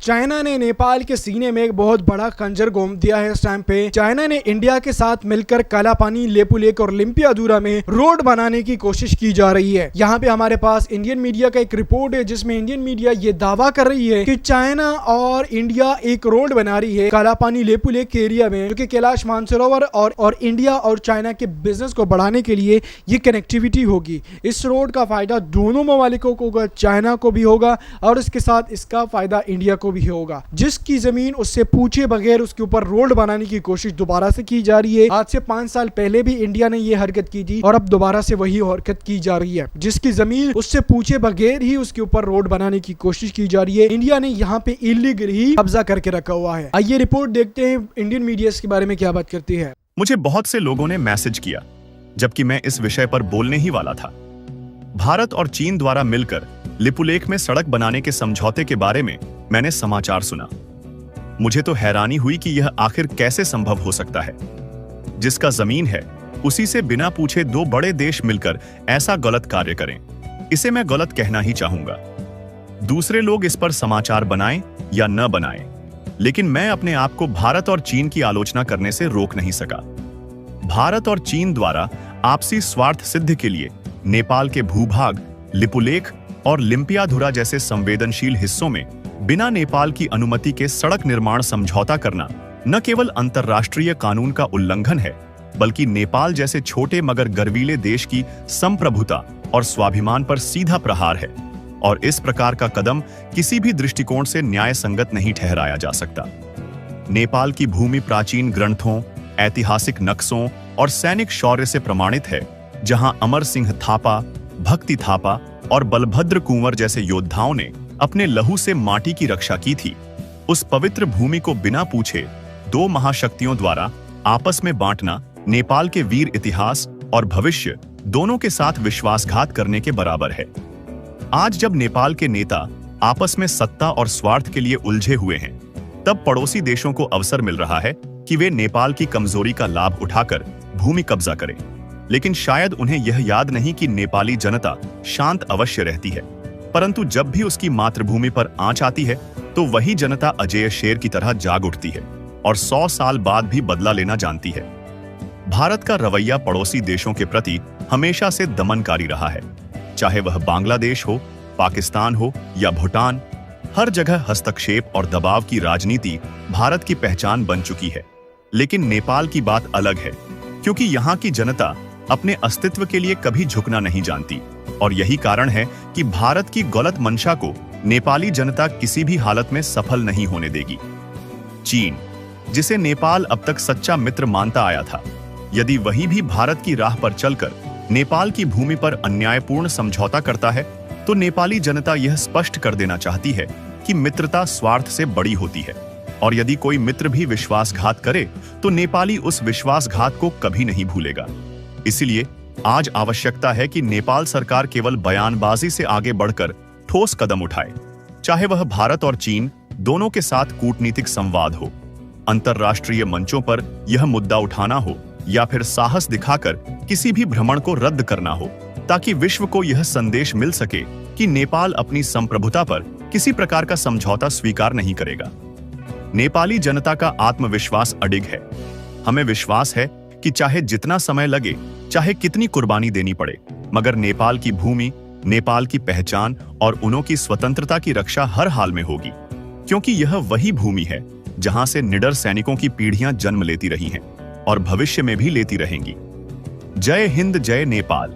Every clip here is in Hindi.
चाइना ने नेपाल के सीने में एक बहुत बड़ा खंजर घोंप दिया है। इस टाइम पे चाइना ने इंडिया के साथ मिलकर काला पानी, लेपू लेक और लिम्पियाधुरा में रोड बनाने की कोशिश की जा रही है। यहाँ पे हमारे पास इंडियन मीडिया का एक रिपोर्ट है जिसमें इंडियन मीडिया ये दावा कर रही है कि चाइना और इंडिया एक रोड बना रही है काला पानी, लेपू लेक के एरिया में, जो कि कैलाश मानसरोवर और इंडिया और चाइना के बिजनेस को बढ़ाने के लिए ये कनेक्टिविटी होगी। इस रोड का फायदा दोनों ममालिकों को होगा, चाइना को भी होगा और इसके साथ इसका फायदा इंडिया को भी होगा। जिसकी जमीन उससे पूछे बगैर उसके ऊपर रोड बनाने की कोशिश दोबारा से की जा रही है। आज से 5 साल पहले भी इंडिया ने ये हरकत की थी और अब दोबारा से वही हरकत की जा रही है। जिसकी जमीन उससे पूछे बगैर ही उसके ऊपर रोड बनाने की कोशिश की जा रही है। इंडिया ने यहाँ पे इलीगल ही कब्जा करके रखा हुआ है। आइए रिपोर्ट देखते हैं इंडियन मीडिया इसके बारे में क्या बात करती है। मुझे बहुत से लोगों ने मैसेज किया जबकि मैं इस विषय पर बोलने ही वाला था। भारत और चीन द्वारा मिलकर लिपुलेख में सड़क बनाने के समझौते के बारे में मैंने समाचार सुना। मुझे तो हैरानी हुई कि यह आखिर कैसे संभव हो सकता है। जिसका जमीन है उसी से बिना पूछे 2 बड़े देश मिलकर ऐसा गलत कार्य करें, इसे मैं गलत कहना ही चाहूंगा। दूसरे लोग इस पर समाचार बनाएं या न बनाएं, लेकिन मैं अपने आप को भारत और चीन की आलोचना करने से रोक नहीं सका। भारत और चीन द्वारा आपसी स्वार्थ सिद्ध के लिए नेपाल के भूभाग, लिपुलेख और लिम्पियाधुरा जैसे संवेदनशील हिस्सों में बिना नेपाल की अनुमति के सड़क निर्माण समझौता करना न केवल अंतर्राष्ट्रीय कानून का उल्लंघन है, बल्कि नेपाल जैसे छोटे मगर गर्वीले देश की संप्रभुता और स्वाभिमान पर सीधा प्रहार है। और इस प्रकार का कदम किसी भी दृष्टिकोण से न्याय संगत नहीं ठहराया जा सकता। नेपाल की भूमि प्राचीन ग्रंथों, ऐतिहासिक नक्शों और सैनिक शौर्य से प्रमाणित है, जहां अमर सिंह थापा, भक्ति थापा और बलभद्र कुंवर जैसे योद्धाओं ने अपने लहू से माटी की रक्षा की थी। उस पवित्र भूमि को बिना पूछे 2 महाशक्तियों द्वारा आपस में बांटना नेपाल के वीर इतिहास और भविष्य दोनों के साथ विश्वासघात करने के बराबर है। आज जब नेपाल के नेता आपस में सत्ता और स्वार्थ के लिए उलझे हुए हैं, तब पड़ोसी देशों को अवसर मिल रहा है कि वे नेपाल की कमजोरी का लाभ उठाकर भूमि कब्जा करें। लेकिन शायद उन्हें यह याद नहीं कि नेपाली जनता शांत अवश्य रहती है, परंतु जब भी उसकी मातृभूमि पर आंच आती है तो वही जनता अजेय शेर की तरह जाग उठती है और 100 साल बाद भी बदला लेना जानती है। भारत का रवैया पड़ोसी देशों के प्रति हमेशा से दमनकारी रहा है। चाहे वह बांग्लादेश हो, पाकिस्तान हो या भूटान, हर जगह हस्तक्षेप और दबाव की राजनीति भारत की पहचान बन चुकी है। लेकिन नेपाल की बात अलग है, क्योंकि यहाँ की जनता अपने अस्तित्व के लिए कभी झुकना नहीं जानती और यही कारण है कि भारत की गलत मंशा को नेपाली जनता किसी भी हालत में सफल नहीं होने देगी। चीन, जिसे नेपाल अब तक सच्चा मित्र मानता आया था, यदि वही भी भारत की राह पर चलकर नेपाल की भूमि पर अन्यायपूर्ण समझौता करता है, तो नेपाली जनता यह स्पष्ट कर देना चाहती है कि मित्रता स्वार्थ से बड़ी होती है और यदि कोई मित्र भी विश्वासघात करे तो नेपाली उस विश्वासघात को कभी नहीं भूलेगा। इसलिए आज आवश्यकता है कि नेपाल सरकार केवल बयानबाजी से आगे बढ़कर ठोस कदम उठाए, चाहे वह भारत और चीन दोनों के साथ कूटनीतिक संवाद हो, अंतर्राष्ट्रीय मंचों पर यह मुद्दा उठाना हो या फिर साहस दिखाकर किसी भी भ्रमण को रद्द करना हो, ताकि विश्व को यह संदेश मिल सके कि नेपाल अपनी संप्रभुता पर किसी प्रकार का समझौता स्वीकार नहीं करेगा। नेपाली जनता का आत्मविश्वास अडिग है। हमें विश्वास है कि चाहे जितना समय लगे, चाहे कितनी कुर्बानी देनी पड़े, मगर नेपाल की भूमि, नेपाल की पहचान और उन्हों की स्वतंत्रता की रक्षा हर हाल में होगी, क्योंकि यह वही भूमि है जहां से निडर सैनिकों की पीढ़ियां जन्म लेती रही हैं और भविष्य में भी लेती रहेंगी। जय हिंद, जय नेपाल।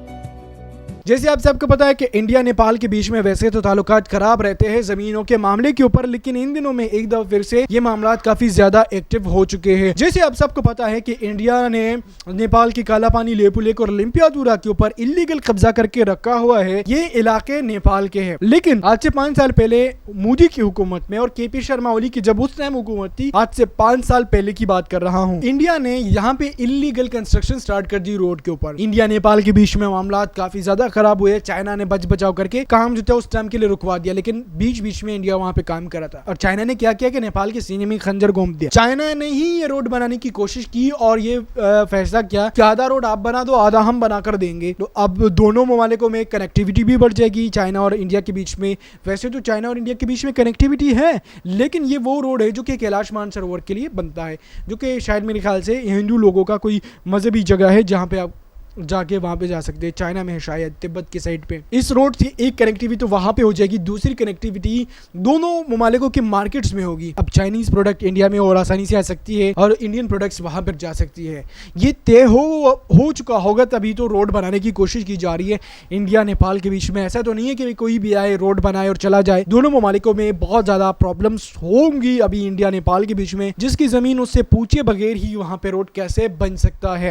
जैसे आप सबको पता है कि इंडिया नेपाल के बीच में वैसे तो ताल्लुकात खराब रहते हैं जमीनों के मामले के ऊपर, लेकिन इन दिनों में एक दफा फिर से ये मामलात काफी ज्यादा एक्टिव हो चुके हैं। जैसे आप सबको पता है कि इंडिया ने नेपाल की काला पानी, लेपू लेक और लिम्पियाधुरा के ऊपर इलीगल कब्जा करके रखा हुआ है। ये इलाके नेपाल के हैं, लेकिन आज से 5 साल पहले मोदी की हुकूमत में और KP शर्मा ओली की जब उस टाइम हुकूमत थी, आज से 5 साल पहले की बात कर रहा हूँ, इंडिया ने यहाँ पे इलीगल कंस्ट्रक्शन स्टार्ट कर दी रोड के ऊपर। इंडिया नेपाल के बीच में मामलात काफी ज्यादा खराब हुए, चाइना ने बच बचाव करके काम जो था उस टाइम के लिए रुकवा दिया, लेकिन बीच बीच में इंडिया वहां पे काम करा था। और चाइना ने क्या किया कि नेपाल के सीने में खंजर घोंप दिया। चाइना ने ही ये रोड बनाने की कोशिश की और ये फैसला किया कि आधा रोड आप बना दो, आधा हम बना कर देंगे। तो अब दोनों ममालिकों में कनेक्टिविटी भी बढ़ जाएगी चाइना और इंडिया के बीच में। वैसे तो चाइना और इंडिया के बीच में कनेक्टिविटी है, लेकिन ये वो रोड है जो कि कैलाश मानसरोवर के लिए बनता है, जो कि शायद मेरे ख्याल से हिंदू लोगों का कोई मजहबी जगह है जहाँ पे आप जाके वहां पे जा सकते हैं। चाइना में है शायद, तिब्बत के साइड पे। इस रोड से एक कनेक्टिविटी तो वहां पे हो जाएगी, दूसरी कनेक्टिविटी दोनों ममालिकों के मार्केट्स में होगी। अब चाइनीज प्रोडक्ट इंडिया में और आसानी से आ सकती है और इंडियन प्रोडक्ट्स वहां पर जा सकती है। ये तय हो चुका होगा, तभी तो रोड बनाने की कोशिश की जा रही है इंडिया नेपाल के बीच में। ऐसा तो नहीं है कि कोई भी आए रोड बनाए और चला जाए। दोनों ममालिकों में बहुत ज्यादा प्रॉब्लम्स होंगी अभी इंडिया नेपाल के बीच में, जिसकी जमीन उससे पूछे बगैर ही वहां पे रोड कैसे बन सकता है।